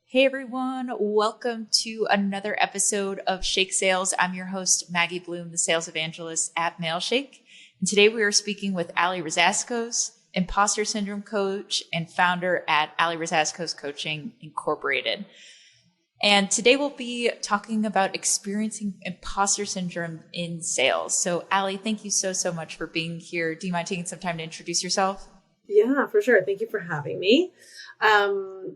Hey everyone, welcome to another episode of Shake Sales. I'm your host, Maggie Blume, the sales evangelist at Mailshake. And today we are speaking with Alli Rizacos, Imposter Syndrome Coach and founder at Alli Rizacos Coaching Incorporated. And today we'll be talking about experiencing imposter syndrome in sales. So Alli, thank you so much for being here. Do you mind taking some time to introduce yourself? Yeah, for sure. Thank you for having me. I'm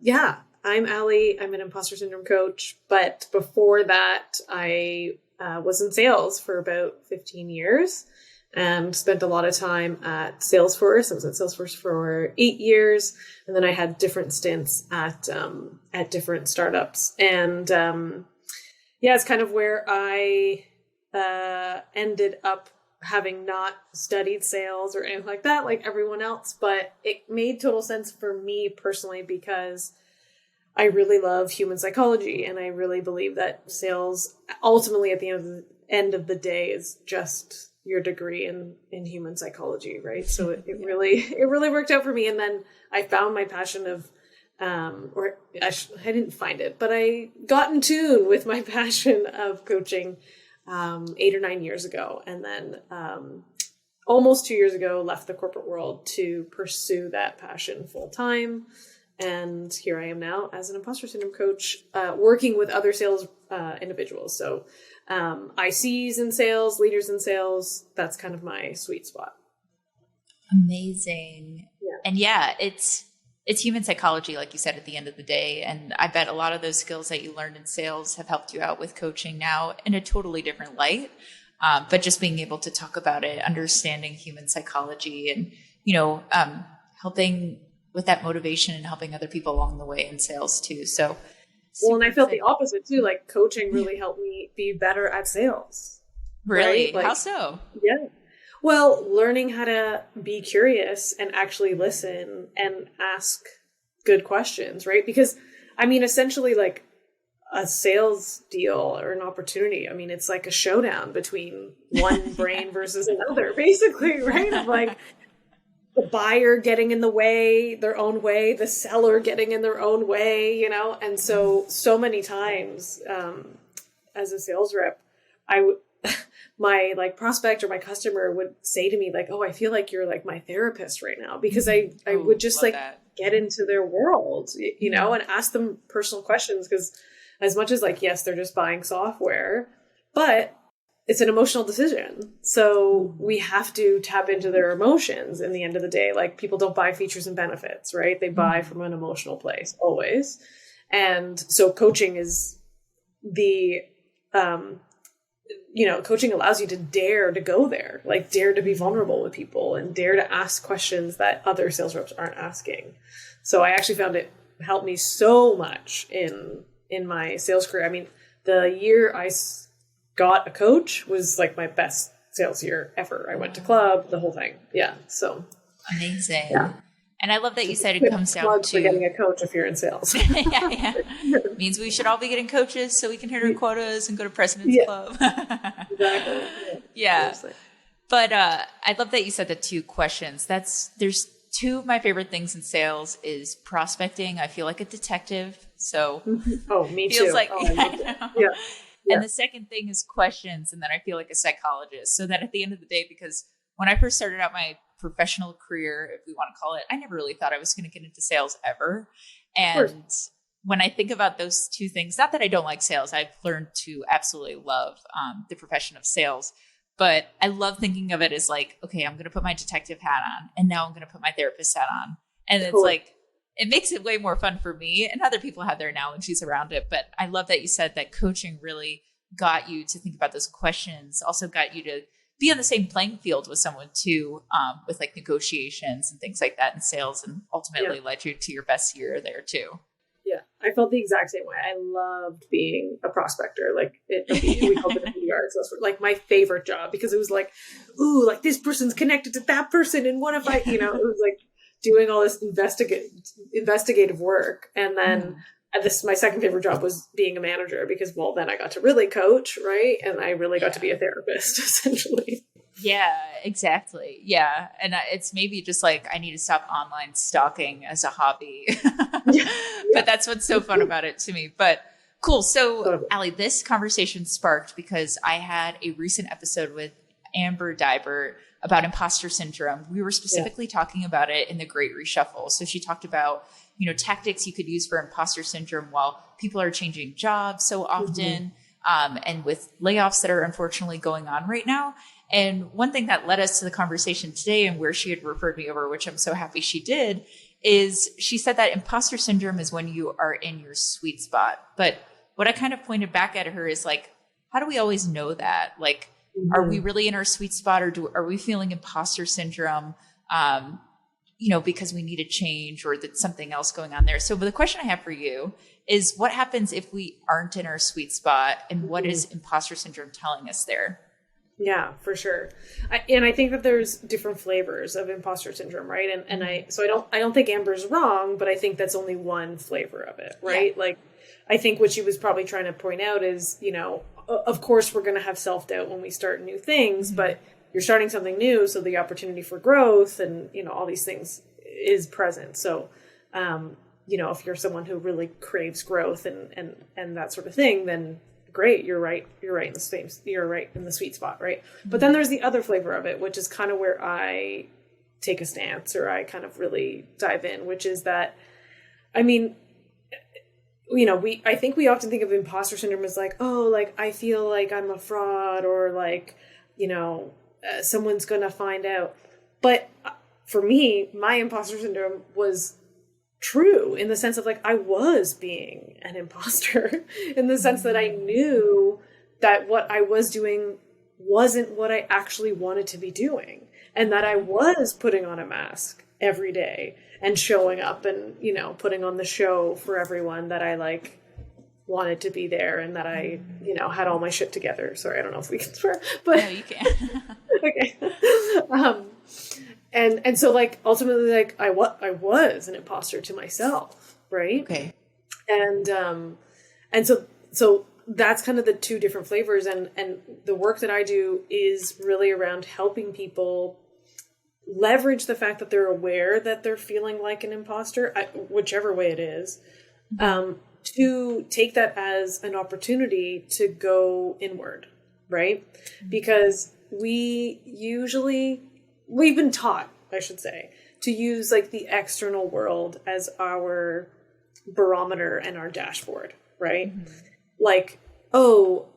Alli. I'm an imposter syndrome coach. But before that, I was in sales for about 15 years and spent a lot of time at Salesforce. I was at Salesforce for 8 years. And then I had different stints at different startups. And it's kind of where I ended up having not studied sales or anything like that, like everyone else. But it made total sense for me personally because I really love human psychology, and I really believe that sales ultimately at the end of the day is just your degree in human psychology, right? So it really worked out for me. And then I found my passion of, I didn't find it, but I got in tune with my passion of coaching 8 or 9 years ago. And then almost 2 years ago, left the corporate world to pursue that passion full time. And here I am now as an imposter syndrome coach, working with other sales individuals. So ICs in sales, leaders in sales, that's kind of my sweet spot. Amazing. Yeah. And it's human psychology, like you said, at the end of the day. And I bet a lot of those skills that you learned in sales have helped you out with coaching now in a totally different light. But just being able to talk about it, understanding human psychology and, helping with that motivation and helping other people along the way in sales too. So, and I felt the opposite too. Like coaching really helped me be better at sales. Really? Right? Like, how so? Yeah. Well, learning how to be curious and actually listen and ask good questions, right? Because essentially like a sales deal or an opportunity, it's like a showdown between one brain versus another, basically, right? Of like, the buyer getting in their own way, the seller getting in their own way, And so many times, as a sales rep, my like prospect or my customer would say to me like, "Oh, I feel like you're like my therapist right now," because I would just like get into their world, and ask them personal questions. Because as much as like, yes, they're just buying software, but it's an emotional decision. So we have to tap into their emotions in the end of the day. Like people don't buy features and benefits, right? They buy from an emotional place always. And so coaching is coaching allows you to dare to go there, like dare to be vulnerable with people and dare to ask questions that other sales reps aren't asking. So I actually found it helped me so much in my sales career. The year I got a coach was like my best sales year ever. I went to club, the whole thing. Yeah. So amazing. Yeah. And I love that you said it comes down to getting a coach if you're in sales. yeah. It means we should all be getting coaches so we can hit our quotas and go to President's Club. Exactly. Yeah. But I love that you said the two questions. There's two of my favorite things in sales is prospecting. I feel like a detective. So me feels too. like Yeah. And the second thing is questions. And then I feel like a psychologist. So that at the end of the day, because when I first started out my professional career, if we want to call it, I never really thought I was going to get into sales ever. And when I think about those two things, not that I don't like sales, I've learned to absolutely love the profession of sales. But I love thinking of it as like, okay, I'm going to put my detective hat on and now I'm going to put my therapist hat on. And it's like, it makes it way more fun for me, and other people have their analogies around it. But I love that you said that coaching really got you to think about those questions, also got you to be on the same playing field with someone too, with like negotiations and things like that in sales, and ultimately led you to your best year there too. Yeah, I felt the exact same way. I loved being a prospector. Like we called it a BDR. So like my favorite job, because it was like, ooh, like this person's connected to that person. And what if I, it was like doing all this investigative work. And then my second favorite job was being a manager, because, well, then I got to really coach, right? And I really got to be a therapist, essentially. Yeah, exactly. Yeah. And it's maybe just like I need to stop online stalking as a hobby. Yeah. But that's what's so fun about it to me. But cool. So, Totally. Alli, this conversation sparked because I had a recent episode with Amber Dibert about imposter syndrome. We were specifically talking about it in the Great Reshuffle. So she talked about, tactics you could use for imposter syndrome while people are changing jobs so often, and with layoffs that are unfortunately going on right now. And one thing that led us to the conversation today and where she had referred me over, which I'm so happy she did, is she said that imposter syndrome is when you are in your sweet spot. But what I kind of pointed back at her is like, how do we always know that? Like, are we really in our sweet spot, or are we feeling imposter syndrome, because we need a change or that something else going on there? So the question I have for you is, what happens if we aren't in our sweet spot, and what is imposter syndrome telling us there? Yeah, for sure. I think that there's different flavors of imposter syndrome, right? And I don't think Amber's wrong, but I think that's only one flavor of it, right? Yeah. Like, I think what she was probably trying to point out is, of course we're going to have self-doubt when we start new things, but you're starting something new. So the opportunity for growth and, all these things is present. So, if you're someone who really craves growth and that sort of thing, then great. You're right in the space. You're right in the sweet spot. Right. But then there's the other flavor of it, which is kind of where I take a stance, or I kind of really dive in, which is that, I think we often think of imposter syndrome as like, oh, like I feel like I'm a fraud, or like, someone's going to find out. But for me, my imposter syndrome was true in the sense of like, I was being an imposter in the sense that I knew that what I was doing wasn't what I actually wanted to be doing. And that I was putting on a mask every day and showing up and, putting on the show for everyone that I like wanted to be there, and that I, had all my shit together. Sorry, I don't know if we can swear, but no, you can. Okay. And so like ultimately, like I was an imposter to myself, right? Okay. And so that's kind of the two different flavors, and the work that I do is really around helping people leverage the fact that they're aware that they're feeling like an imposter, whichever way it is, to take that as an opportunity to go inward, right? Because we've been taught, I should say, to use like the external world as our barometer and our dashboard, right? Like, oh,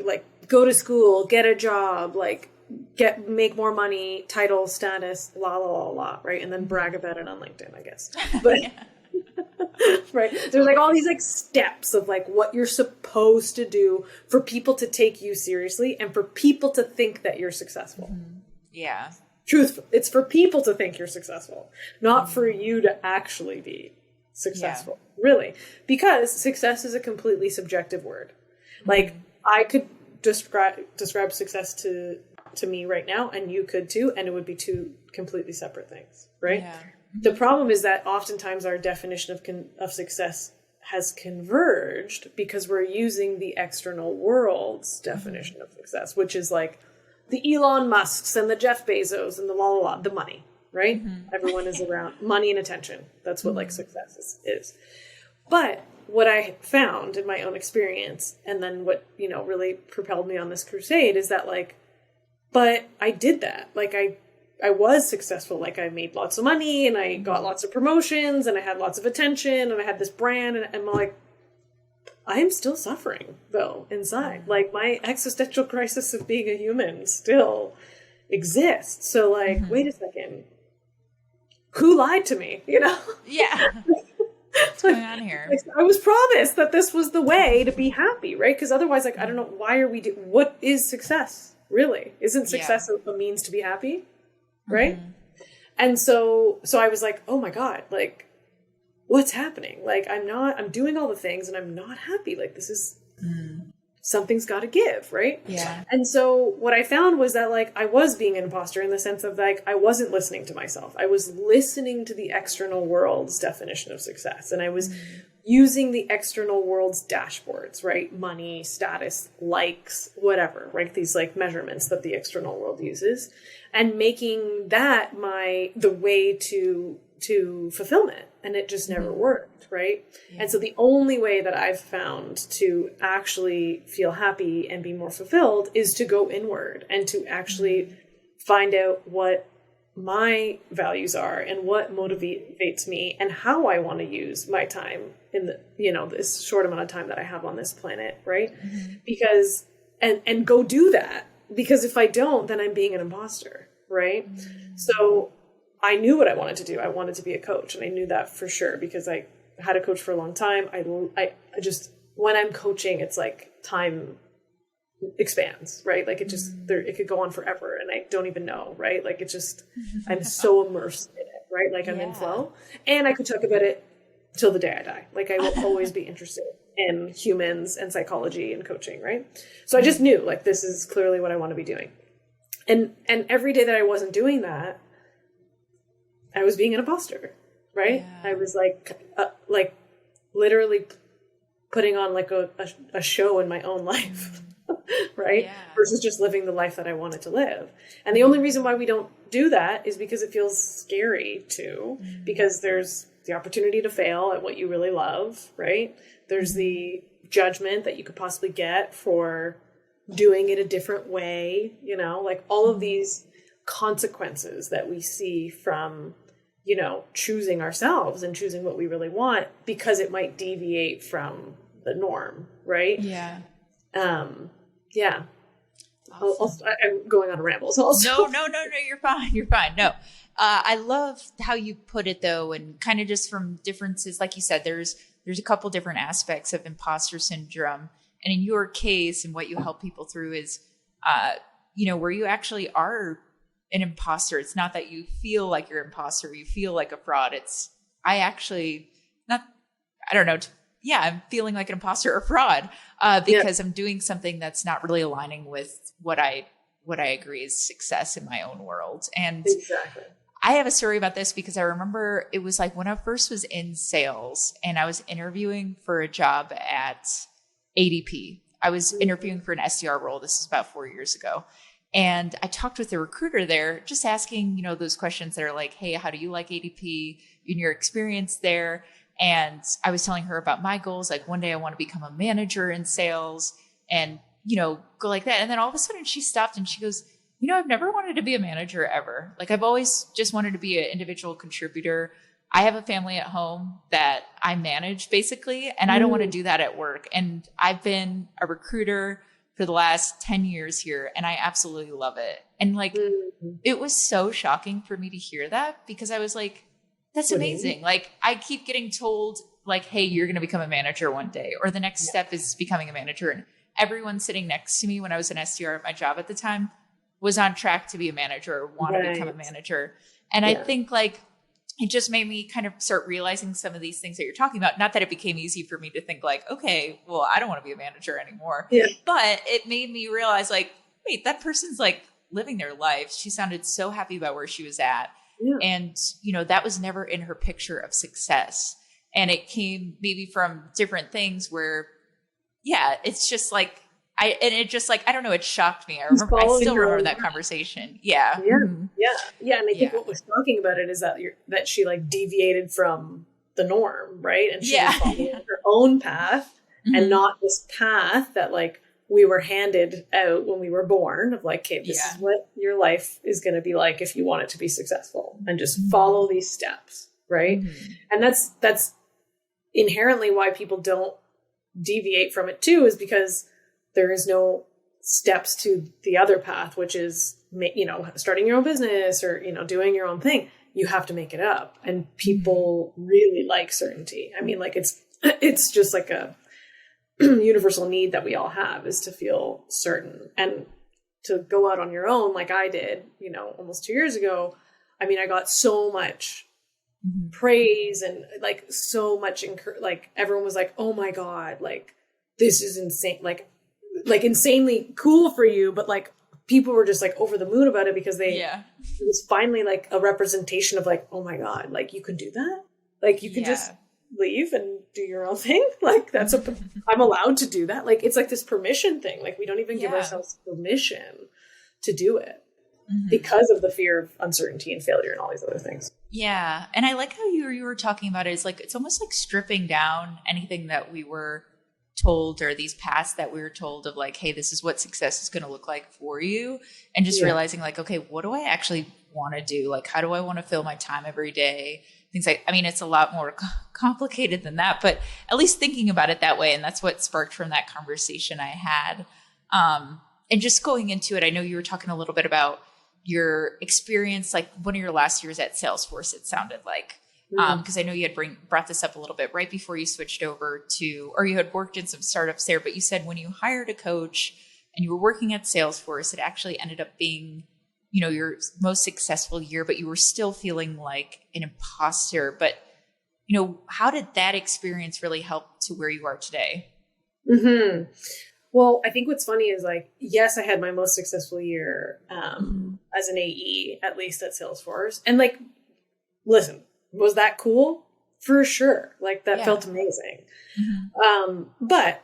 like go to school, get a job, like make more money, title, status, la la la la, right? And then brag about it on LinkedIn, I guess. But right, there's like all these like steps of like what you're supposed to do for people to take you seriously and for people to think that you're successful. Yeah. It's for people to think you're successful, not for you to actually be successful, really, because success is a completely subjective word. Like I could describe success to me right now, and you could too, and it would be two completely separate things, right? Yeah. The problem is that oftentimes our definition of success has converged because we're using the external world's definition of success, which is like the Elon Musks and the Jeff Bezos and the money, right? Everyone is around money and attention. That's what like success is. But what I found in my own experience, and then what, really propelled me on this crusade, is that like, but I did that. Like I was successful. Like I made lots of money and I got lots of promotions and I had lots of attention and I had this brand, and I'm like, I'm still suffering though inside. Like my existential crisis of being a human still exists. So like, wait a second, who lied to me? Yeah. What's going on here? I was promised that this was the way to be happy, right? Because otherwise, like, I don't know, why are we what is success really? Isn't success a means to be happy? Right? And so I was like, oh my God, like, what's happening? Like, I'm doing all the things and I'm not happy. Like, this is, something's got to give, right? Yeah. And so what I found was that, like, I was being an imposter in the sense of, like, I wasn't listening to myself. I was listening to the external world's definition of success. And I was using the external world's dashboards, right? Money, status, likes, whatever, right? These like measurements that the external world uses, and making that the way to fulfillment. And it just never worked, right? Yeah. And so the only way that I've found to actually feel happy and be more fulfilled is to go inward and to actually find out what my values are and what motivates me and how I want to use my time in the, this short amount of time that I have on this planet. Right. Because, and go do that, because if I don't, then I'm being an imposter. Right. So I knew what I wanted to do. I wanted to be a coach, and I knew that for sure because I had a coach for a long time. I just, when I'm coaching, it's like time expands, right? Like it could go on forever and I don't even know, right? Like it just, I'm so immersed in it, right? Like I'm in flow, and I could talk about it till the day I die. Like I will always be interested in humans and psychology and coaching, right? So I just knew like, this is clearly what I want to be doing. And every day that I wasn't doing that, I was being an imposter, right? Yeah. I was like literally putting on like a show in my own life. Right? Yeah. Versus just living the life that I wanted to live. And the only reason why we don't do that is because it feels scary too, because there's the opportunity to fail at what you really love, right? There's the judgment that you could possibly get for doing it a different way, like all of these consequences that we see from, choosing ourselves and choosing what we really want, because it might deviate from the norm, right? Yeah. Yeah. Awesome. I'm going on a ramble. So No, you're fine. You're fine. No. I love how you put it though. And kind of just from differences, like you said, there's a couple different aspects of imposter syndrome. And in your case, and what you help people through is, where you actually are an imposter. It's not that you feel like you're an imposter, you feel like a fraud. I'm feeling like an imposter or fraud because I'm doing something that's not really aligning with what I agree is success in my own world. And exactly. I have a story about this because I remember it was like when I first was in sales and I was interviewing for a job at ADP. I was interviewing for an SDR role. This is about 4 years ago. And I talked with the recruiter there, just asking, those questions that are like, hey, how do you like ADP in your experience there? And I was telling her about my goals. Like one day I want to become a manager in sales and, go like that. And then all of a sudden she stopped and she goes, I've never wanted to be a manager ever. Like I've always just wanted to be an individual contributor. I have a family at home that I manage basically, and I don't want to do that at work. And I've been a recruiter for the last 10 years here, and I absolutely love it. And like, it was so shocking for me to hear that because I was like, that's amazing. Like I keep getting told like, hey, you're going to become a manager one day, or the next step is becoming a manager. And everyone sitting next to me when I was an SDR at my job at the time was on track to be a manager or want to become a manager. And I think like, it just made me kind of start realizing some of these things that you're talking about. Not that it became easy for me to think like, okay, well, I don't want to be a manager anymore. Yeah. But it made me realize like, wait, that person's like living their life. She sounded so happy about where she was at. Yeah. And, that was never in her picture of success. And it came maybe from different things where, it's just like, I don't know, it shocked me. I still remember that conversation. Yeah. Yeah. Mm-hmm. Yeah. And I think what was shocking about it is that she like deviated from the norm, right? And she was following her own path and not this path that like we were handed out when we were born of like, okay, this is what your life is going to be like if you want it to be successful, and just follow these steps. Right. And that's inherently why people don't deviate from it too, is because there is no steps to the other path, which is, starting your own business or, doing your own thing. You have to make it up. And people really like certainty. I mean, like it's just like a universal need that we all have, is to feel certain and to go out on your own. Like I did, almost 2 years ago. I mean, I got so much praise and like so much, like everyone was like, oh my God, like this is insane. Like insanely cool for you, but like people were just like over the moon about it because it was finally like a representation of like, oh my God, like you could do that. Like you could just leave and do your own thing. Like I'm allowed to do that. Like, it's like this permission thing. Like, we don't even give ourselves permission to do it because of the fear of uncertainty and failure and all these other things. Yeah. And I like how you were talking about it. It's like, it's almost like stripping down anything that we were told, or these paths that we were told of like, hey, this is what success is going to look like for you. And just realizing like, okay, what do I actually want to do? Like, how do I want to fill my time every day? Things like, I mean, it's a lot more complicated than that, but at least thinking about it that way. And that's what sparked from that conversation I had. And just going into it, I know you were talking a little bit about your experience, like one of your last years at Salesforce, it sounded like. Because I know you had brought this up a little bit right before you switched over to, or you had worked in some startups there, but you said when you hired a coach and you were working at Salesforce, it actually ended up being, you know, your most successful year, but you were still feeling like an imposter. But, you know, how did that experience really help to where you are today? Well, I think what's funny is like, yes, I had my most successful year as an AE, at least at Salesforce. And like, listen, was that cool? For sure. Like, that felt amazing. But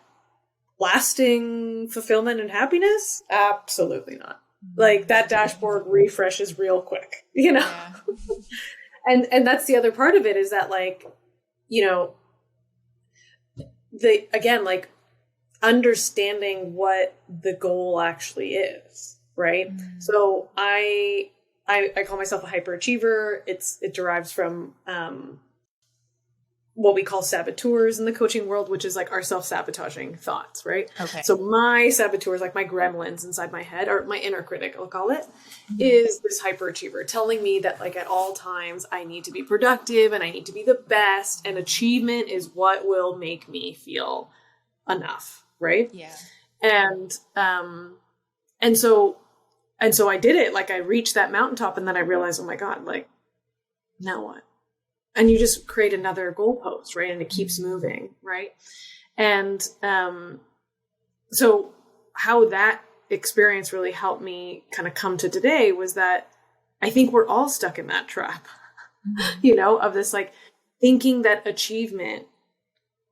lasting fulfillment and happiness? Absolutely not. Like, that dashboard refreshes real quick, you know? And that's the other part of it, is that like, you know, like understanding what the goal actually is, right? So I call myself a hyperachiever. It derives from what we call saboteurs in the coaching world, which is like our self-sabotaging thoughts, right? Okay. So my saboteurs, like my gremlins inside my head, or my inner critic, I'll call it, is this hyperachiever telling me that like at all times I need to be productive and I need to be the best, and achievement is what will make me feel enough, right? Yeah. And so I did it. Like, I reached that mountaintop, and then I realized, oh my God, like, now what? And you just create another goalpost, right? And it keeps moving, right? And so how that experience really helped me kind of come to today was that I think we're all stuck in that trap, you know, of this like thinking that achievement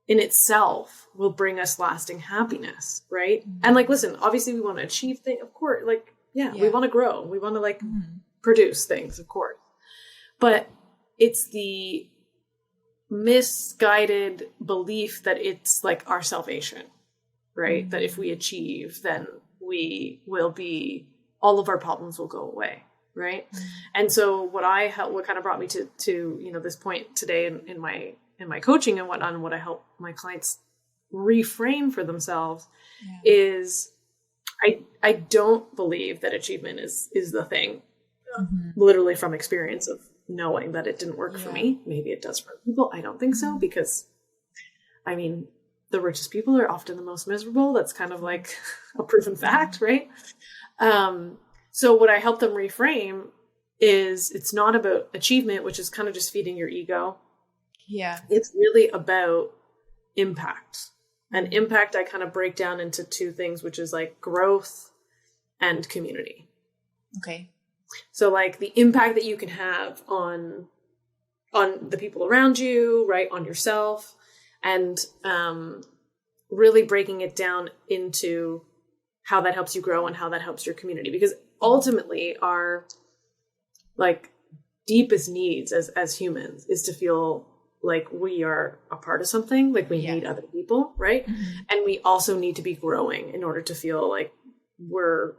in itself will bring us lasting happiness, right? And like, listen, obviously we want to achieve things, of course, like, we want to grow. We want to like produce things, of course. But it's the misguided belief that it's like our salvation, right? That if we achieve, then we will be, all of our problems will go away, right? And so what kind of brought me to you know, this point today in my coaching and whatnot, and what I help my clients reframe for themselves is I don't believe that achievement is the thing, literally from experience of knowing that it didn't work for me. Maybe it does for people. I don't think so, because I mean, the richest people are often the most miserable. That's kind of like a proven fact, right? So what I help them reframe is it's not about achievement, which is kind of just feeding your ego. Yeah. It's really about impact. And impact I kind of break down into two things, which is like growth and community. Okay. So like the impact that you can have on the people around you, right? On yourself, and really breaking it down into how that helps you grow and how that helps your community. Because ultimately our like deepest needs as humans is to feel like we are a part of something, like we need other people, right? And we also need to be growing in order to feel like we're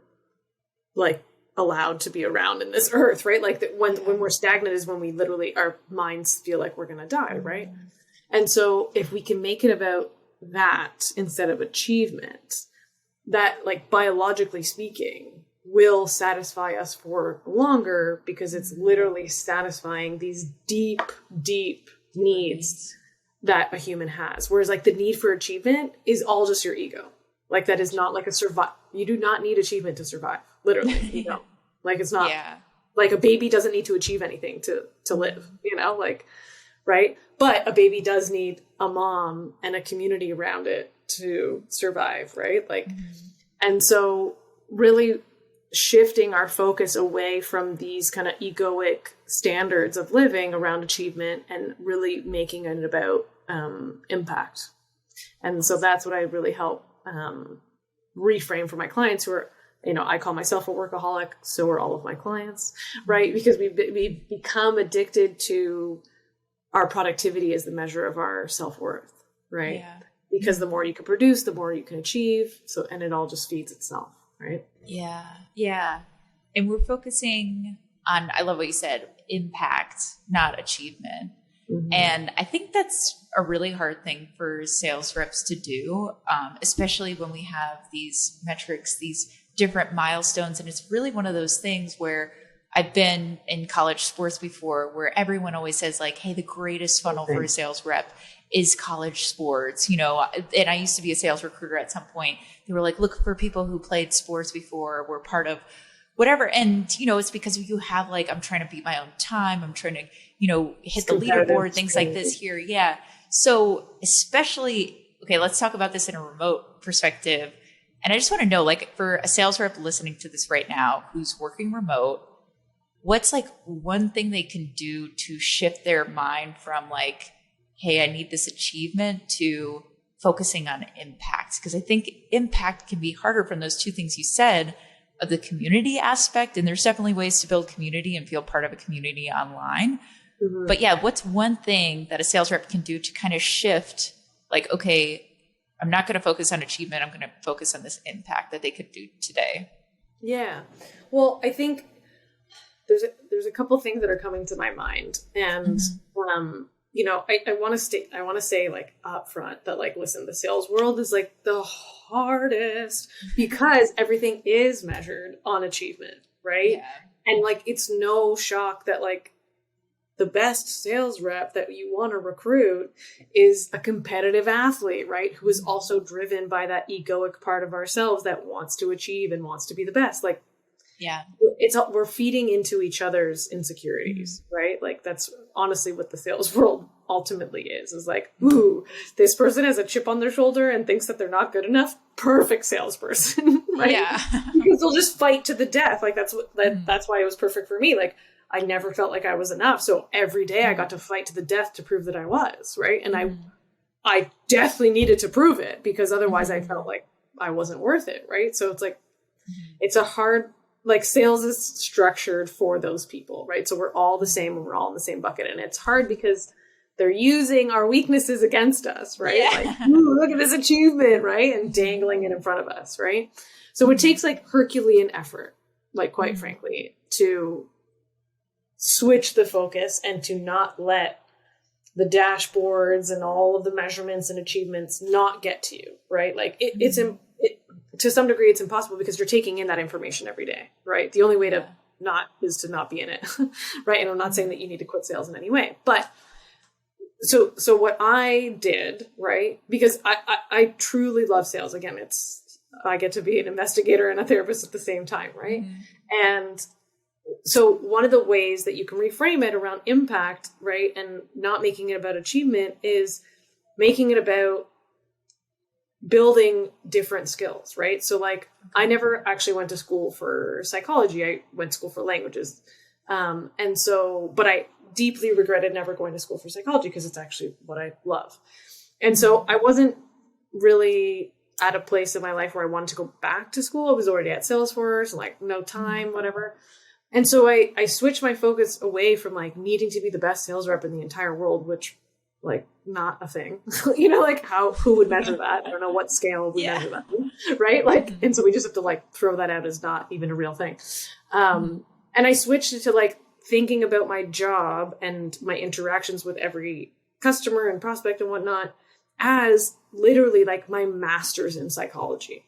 like allowed to be around in this earth, right? Like that when we're stagnant is when we literally, our minds feel like we're going to die, right? And so if we can make it about that instead of achievement, that like biologically speaking will satisfy us for longer, because it's literally satisfying these deep, deep needs that a human has. Whereas like the need for achievement is all just your ego. Like that is not like a survive. You do not need achievement to survive. Literally, you know, like it's not like a baby doesn't need to achieve anything to live, you know, like, right. But a baby does need a mom and a community around it to survive. Right. Like, and so really shifting our focus away from these kind of egoic standards of living around achievement and really making it about impact. And so that's what I really help reframe for my clients who are, I call myself a workaholic. So are all of my clients, right? Because we become addicted to our productivity as the measure of our self-worth, right? Yeah. Because the more you can produce, the more you can achieve. So, and it all just feeds itself, right? Yeah. Yeah. And we're focusing on, I love what you said, impact, not achievement. Mm-hmm. And I think that's a really hard thing for sales reps to do, especially when we have these metrics, these different milestones. And it's really one of those things where I've been in college sports before where everyone always says like, hey, the greatest funnel for a sales rep is college sports, and I used to be a sales recruiter at some point. They were like, look for people who played sports before, were part of whatever. And, it's because you have like, I'm trying to beat my own time. I'm trying to, hit the leaderboard, things like this here. Yeah. So especially, okay, let's talk about this in a remote perspective. And I just want to know, like, for a sales rep listening to this right now, who's working remote, what's like one thing they can do to shift their mind from like, hey, I need this achievement to focusing on impact? Because I think impact can be harder from those two things you said of the community aspect. And there's definitely ways to build community and feel part of a community online. Mm-hmm. But yeah, what's one thing that a sales rep can do to kind of shift like, okay, I'm not going to focus on achievement. I'm going to focus on this impact that they could do today. Yeah. Well, I think there's a couple things that are coming to my mind. And, I want to say like up front that like, listen, the sales world is like the hardest because everything is measured on achievement. Right. Yeah. And like, it's no shock that like the best sales rep that you want to recruit is a competitive athlete, right? Who is also driven by that egoic part of ourselves that wants to achieve and wants to be the best. Like, yeah, we're feeding into each other's insecurities, right? Like that's honestly what the sales world ultimately is like, ooh, this person has a chip on their shoulder and thinks that they're not good enough. Perfect salesperson, right? Yeah. Because they'll just fight to the death. Like that's why it was perfect for me. Like I never felt like I was enough. So every day I got to fight to the death to prove that I was, right? And I definitely needed to prove it because otherwise I felt like I wasn't worth it, right? So it's like, it's a hard, like sales is structured for those people, right? So we're all the same and we're all in the same bucket. And it's hard because they're using our weaknesses against us, right? Yeah. Like, ooh, look at this achievement, right? And dangling it in front of us, right? So it takes like Herculean effort, like quite frankly, to switch the focus and to not let the dashboards and all of the measurements and achievements not get to you, right? Like it's to some degree, it's impossible because you're taking in that information every day, right? The only way to not is to not be in it, right? And I'm not saying that you need to quit sales in any way, but so what I did, right? Because I truly love sales. Again, I get to be an investigator and a therapist at the same time, right? Mm-hmm. And so one of the ways that you can reframe it around impact, right? And not making it about achievement is making it about building different skills, right? So like I never actually went to school for psychology. I went to school for languages. But I deeply regretted never going to school for psychology because it's actually what I love. And so I wasn't really at a place in my life where I wanted to go back to school. I was already at Salesforce, like no time, whatever. And so I switched my focus away from like needing to be the best sales rep in the entire world, which like not a thing, like who would measure that? I don't know what scale we measure that, right? Like, and so we just have to like throw that out as not even a real thing. And I switched it to like thinking about my job and my interactions with every customer and prospect and whatnot as literally like my master's in psychology,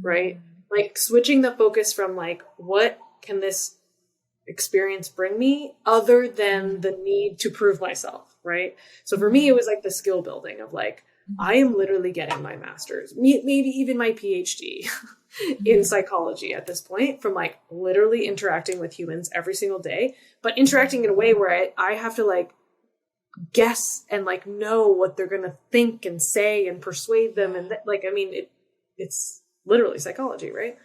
right? Like switching the focus from like, what can this experience bring me other than the need to prove myself, right? So for me, it was like the skill building of like, I am literally getting my master's, maybe even my PhD in psychology at this point from like literally interacting with humans every single day, but interacting in a way where I have to like guess and like know what they're going to think and say and persuade them. And like, I mean, it's literally psychology, right?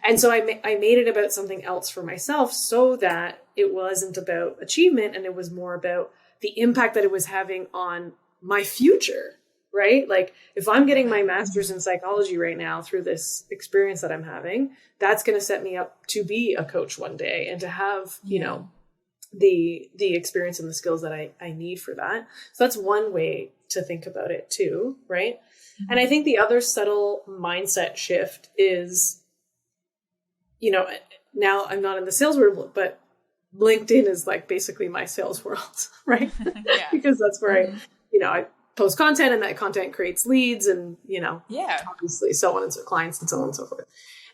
And so I made it about something else for myself so that it wasn't about achievement and it was more about the impact that it was having on my future, right? Like if I'm getting my master's in psychology right now through this experience that I'm having, that's going to set me up to be a coach one day and to have, you know, the experience and the skills that I need for that. So that's one way to think about it too, right? Mm-hmm. And I think the other subtle mindset shift is, you know, now I'm not in the sales world, but LinkedIn is like basically my sales world, right? Because that's where I post content and that content creates leads and, you know, obviously so on and so clients and so on and so forth.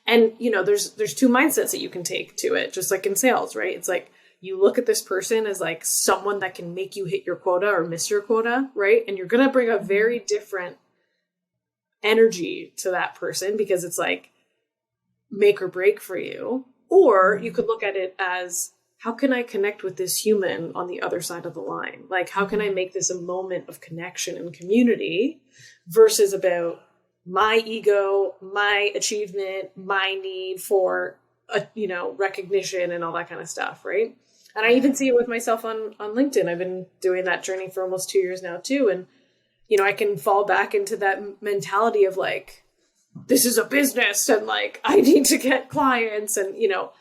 And, you know, there's two mindsets that you can take to it, just like in sales, right? It's like you look at this person as like someone that can make you hit your quota or miss your quota, right? And you're going to bring a very different energy to that person because it's like make or break for you. Or you could look at it as, how can I connect with this human on the other side of the line? Like, how can I make this a moment of connection and community versus about my ego, my achievement, my need for, recognition and all that kind of stuff, right? And I even see it with myself on LinkedIn. I've been doing that journey for almost 2 years now too. And, you know, I can fall back into that mentality of like, this is a business and like, I need to get clients and, you know,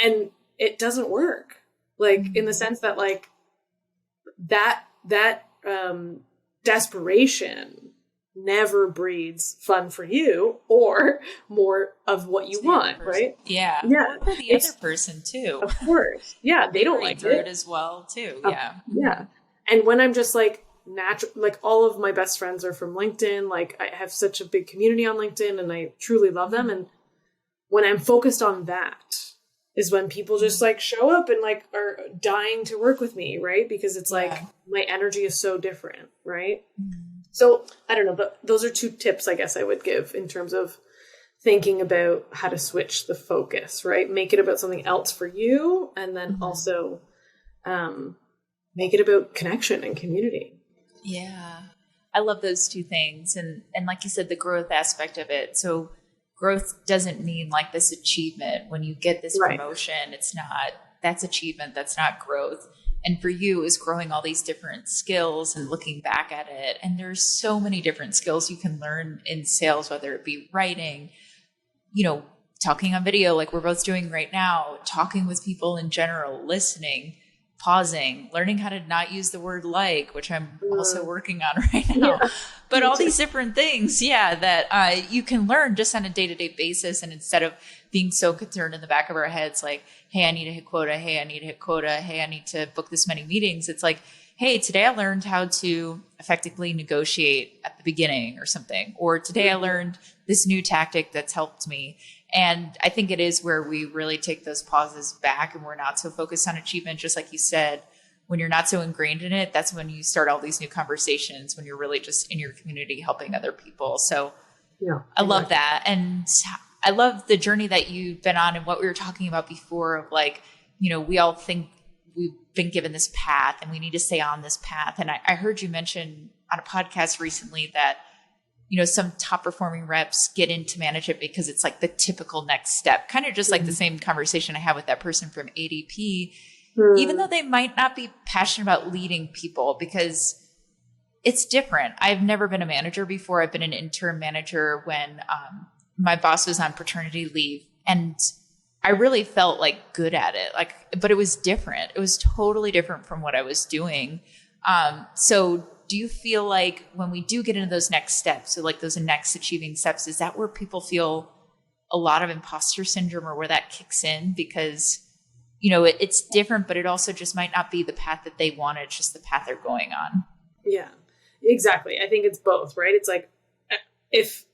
and it doesn't work. Like in the sense that like that desperation never breeds fun for you or more of what you want, right? Yeah. Or for the other person too. Of course. Yeah. They don't like it as well too. Yeah. Yeah. And when I'm just like natural, like all of my best friends are from LinkedIn. Like I have such a big community on LinkedIn and I truly love them. And when I'm focused on that is when people just like show up and like are dying to work with me, right? Because it's like my energy is so different, right? So I don't know, but those are two tips I guess I would give in terms of thinking about how to switch the focus, right? Make it about something else for you. And then also make it about connection and community. Yeah. I love those two things. And like you said, the growth aspect of it. So growth doesn't mean like this achievement. When you get this promotion, that's achievement. That's not growth. And for you, is growing all these different skills and looking back at it. And there's so many different skills you can learn in sales, whether it be writing, you know, talking on video like we're both doing right now, talking with people in general, listening, pausing, learning how to not use the word like, which I'm also working on right now. But all these different things, that you can learn just on a day-to-day basis. And instead of being so concerned in the back of our heads, like, hey, I need to hit quota. Hey, I need to hit quota. Hey, I need to book this many meetings. It's like, hey, today I learned how to effectively negotiate at the beginning or something. Or today I learned this new tactic that's helped me. And I think it is where we really take those pauses back and we're not so focused on achievement. Just like you said, when you're not so ingrained in it, that's when you start all these new conversations, when you're really just in your community helping other people. So I love that. And I love the journey that you've been on and what we were talking about before of like, you know, we all think we've been given this path and we need to stay on this path. And I heard you mention on a podcast recently that, you know, some top performing reps get into management because it's like the typical next step, kind of just like the same conversation I had with that person from ADP, even though they might not be passionate about leading people because it's different. I've never been a manager before. I've been an interim manager when my boss was on paternity leave and I really felt like good at it. Like, but it was different. It was totally different from what I was doing. So do you feel like when we do get into those next steps, so like those next achieving steps, is that where people feel a lot of imposter syndrome or where that kicks in? Because, you know, it's different, but it also just might not be the path that they want. It's just the path they're going on. Yeah, exactly. I think it's both, right? It's like if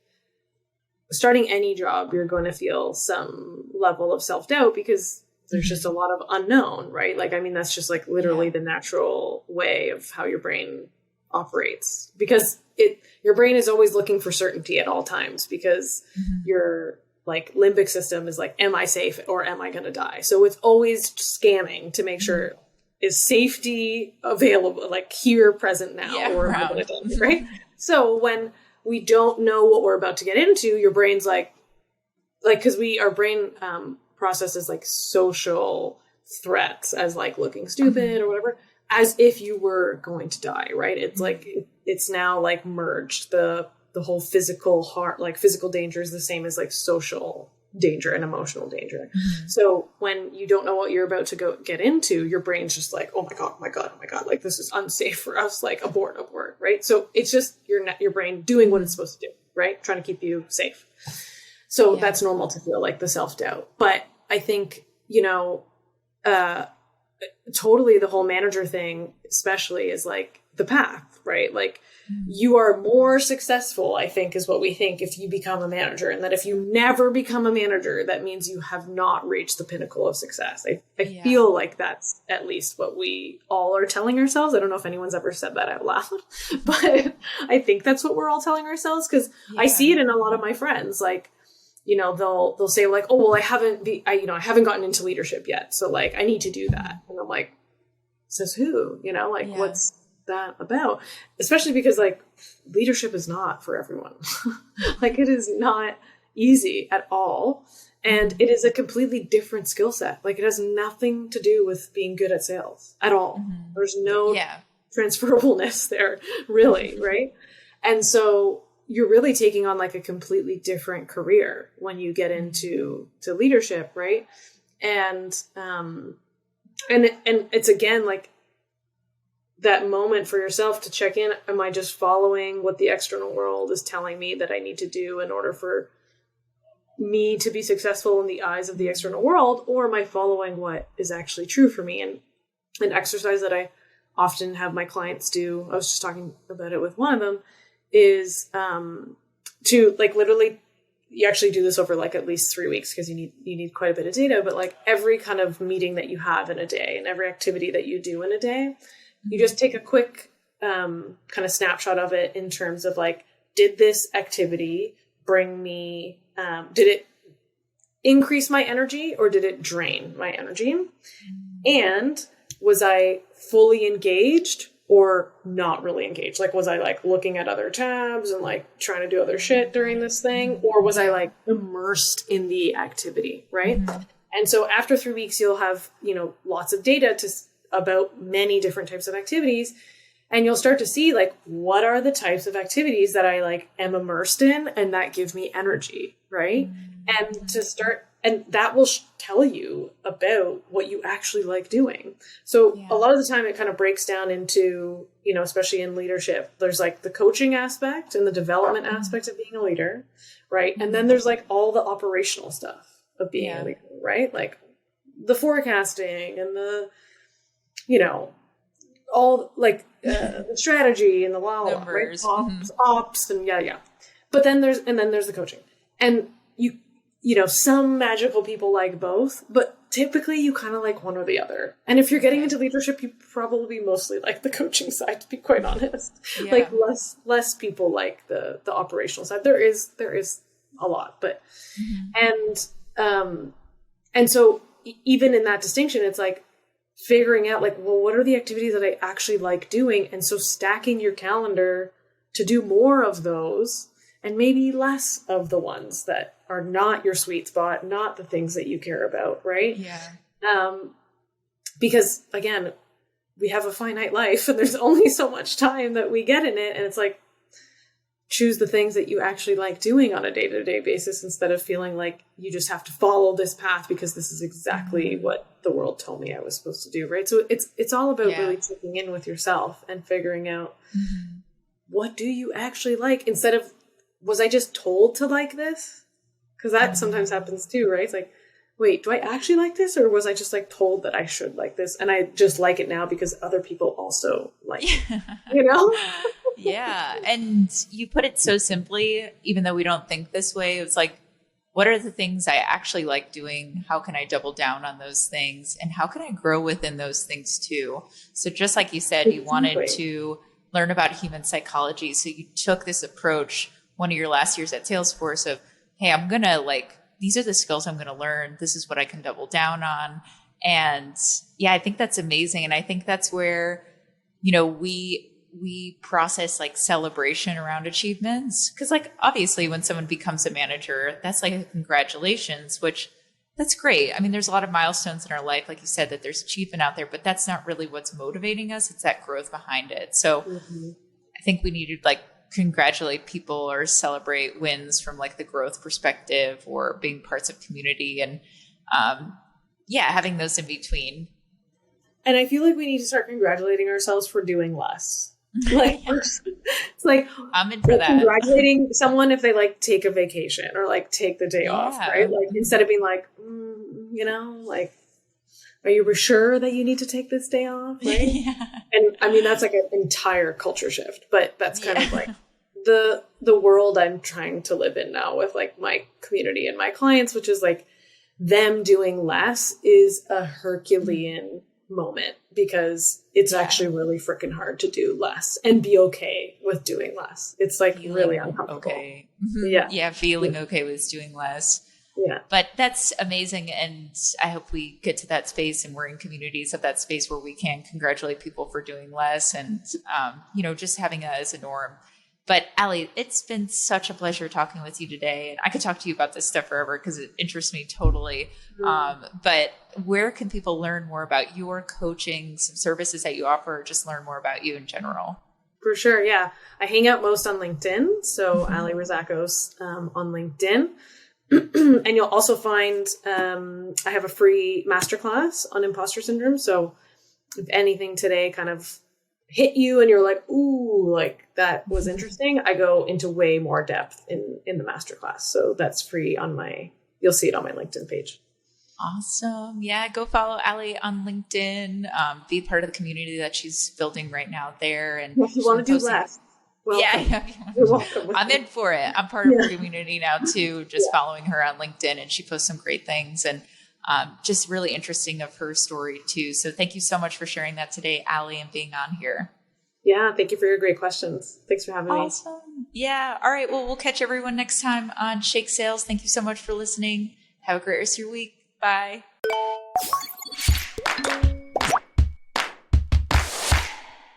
starting any job, you're going to feel some level of self-doubt because there's just a lot of unknown, right? Like, I mean, that's just like literally the natural way of how your brain operates because your brain is always looking for certainty at all times because your like limbic system is like, am I safe or am I going to die? So it's always scanning to make sure is safety available, like here, present now, or am I going to die, right? So when we don't know what we're about to get into, your brain's like, like, cause our brain, processes like social threats as like looking stupid or whatever, as if you were going to die, right? It's like, it's now like merged. The whole physical physical danger is the same as like social danger and emotional danger. So when you don't know what you're about to go get into, your brain's just like, oh my God, like this is unsafe for us, like abort, right? So it's just your brain doing what it's supposed to do, right? Trying to keep you safe. So that's normal to feel like the self-doubt. But I think, totally the whole manager thing, especially, is like the path, right? Like you are more successful, I think, is what we think, if you become a manager. And that if you never become a manager, that means you have not reached the pinnacle of success. I feel like that's at least what we all are telling ourselves. I don't know if anyone's ever said that out loud, but I think that's what we're all telling ourselves, because I see it in a lot of my friends. Like, they'll say like, oh, well, I haven't gotten into leadership yet. So like, I need to do that. And I'm like, says who, what's that about? Especially because like leadership is not for everyone. Like it is not easy at all. And it is a completely different skill set. Like it has nothing to do with being good at sales at all. There's no transferableness there, really. Right. And so you're really taking on like a completely different career when you get into leadership. Right. And it's again, like that moment for yourself to check in. Am I just following what the external world is telling me that I need to do in order for me to be successful in the eyes of the external world? Or am I following what is actually true for me? And an exercise that I often have my clients do, I was just talking about it with one of them, is to like literally, you actually do this over like at least 3 weeks, because you need quite a bit of data, but like every kind of meeting that you have in a day and every activity that you do in a day, you just take a quick kind of snapshot of it in terms of like, did this activity bring me, did it increase my energy or did it drain my energy? And was I fully engaged or not really engaged? Like, was I like looking at other tabs and like trying to do other shit during this thing? Or was I like immersed in the activity? Right. And so after 3 weeks, you'll have, lots of data about many different types of activities. And you'll start to see like, what are the types of activities that I like am immersed in and that give me energy. Right. And that will tell you about what you actually like doing. So a lot of the time it kind of breaks down into, especially in leadership, there's like the coaching aspect and the development aspect of being a leader. Right. And then there's like all the operational stuff of being a leader, right? Like the forecasting and the, all like the strategy and the numbers, right? Ops and But then there's the coaching, and some magical people like both, but typically you kind of like one or the other. And if you're getting into leadership, you probably mostly like the coaching side, to be quite honest. Like less people like the operational side. There is a lot, but and so even in that distinction, it's like figuring out like, well, what are the activities that I actually like doing? And so stacking your calendar to do more of those and maybe less of the ones that are not your sweet spot, not the things that you care about. Right. Because again, we have a finite life and there's only so much time that we get in it. And it's like, choose the things that you actually like doing on a day-to-day basis instead of feeling like you just have to follow this path because this is exactly what the world told me I was supposed to do. Right. So it's all about really checking in with yourself and figuring out what do you actually like, instead of, was I just told to like this? Because that sometimes happens too, right? It's like, wait, do I actually like this? Or was I just like told that I should like this? And I just like it now because other people also like it, Yeah. And you put it so simply, even though we don't think this way. It's like, what are the things I actually like doing? How can I double down on those things? And how can I grow within those things too? So just like you said, you wanted to learn about human psychology. So you took this approach one of your last years at Salesforce of, hey, I'm going to like, these are the skills I'm going to learn. This is what I can double down on. And I think that's amazing. And I think that's where, we we process like celebration around achievements. Cause like obviously when someone becomes a manager, that's like a congratulations, which that's great. I mean, there's a lot of milestones in our life, like you said, that there's achievement out there, but that's not really what's motivating us. It's that growth behind it. So I think we need to like congratulate people or celebrate wins from like the growth perspective or being parts of community and having those in between. And I feel like we need to start congratulating ourselves for doing less. Like, it's like, I'm in for that. Congratulating someone if they like take a vacation or like take the day off, right? Like instead of being like, like, are you sure that you need to take this day off? Right? And I mean, that's like an entire culture shift, but that's kind of like the world I'm trying to live in now with like my community and my clients, which is like them doing less is a Herculean moment because it's actually really freaking hard to do less and be okay with doing less. It's like really uncomfortable. Okay. Feeling okay with doing less. Yeah. But that's amazing. And I hope we get to that space and we're in communities of that space where we can congratulate people for doing less and, just having it as a norm. But Alli, it's been such a pleasure talking with you today. And I could talk to you about this stuff forever because it interests me totally. But where can people learn more about your coaching, some services that you offer, or just learn more about you in general? For sure. Yeah. I hang out most on LinkedIn. So Alli Rizacos on LinkedIn. And you'll also find I have a free masterclass on imposter syndrome. So if anything today kind of hit you and you're like, ooh, like that was interesting, I go into way more depth in the masterclass. So that's free you'll see it on my LinkedIn page. Awesome. Yeah. Go follow Alli on LinkedIn, be part of the community that she's building right now there. And if you want to do less. Welcome. You're welcome. I'm in for it. I'm part of her community now too, just following her on LinkedIn, and she posts some great things and just really interesting of her story too. So thank you so much for sharing that today, Alli, and being on here. Yeah. Thank you for your great questions. Thanks for having me. Awesome. Yeah. All right. Well, we'll catch everyone next time on Shake Sales. Thank you so much for listening. Have a great rest of your week. Bye.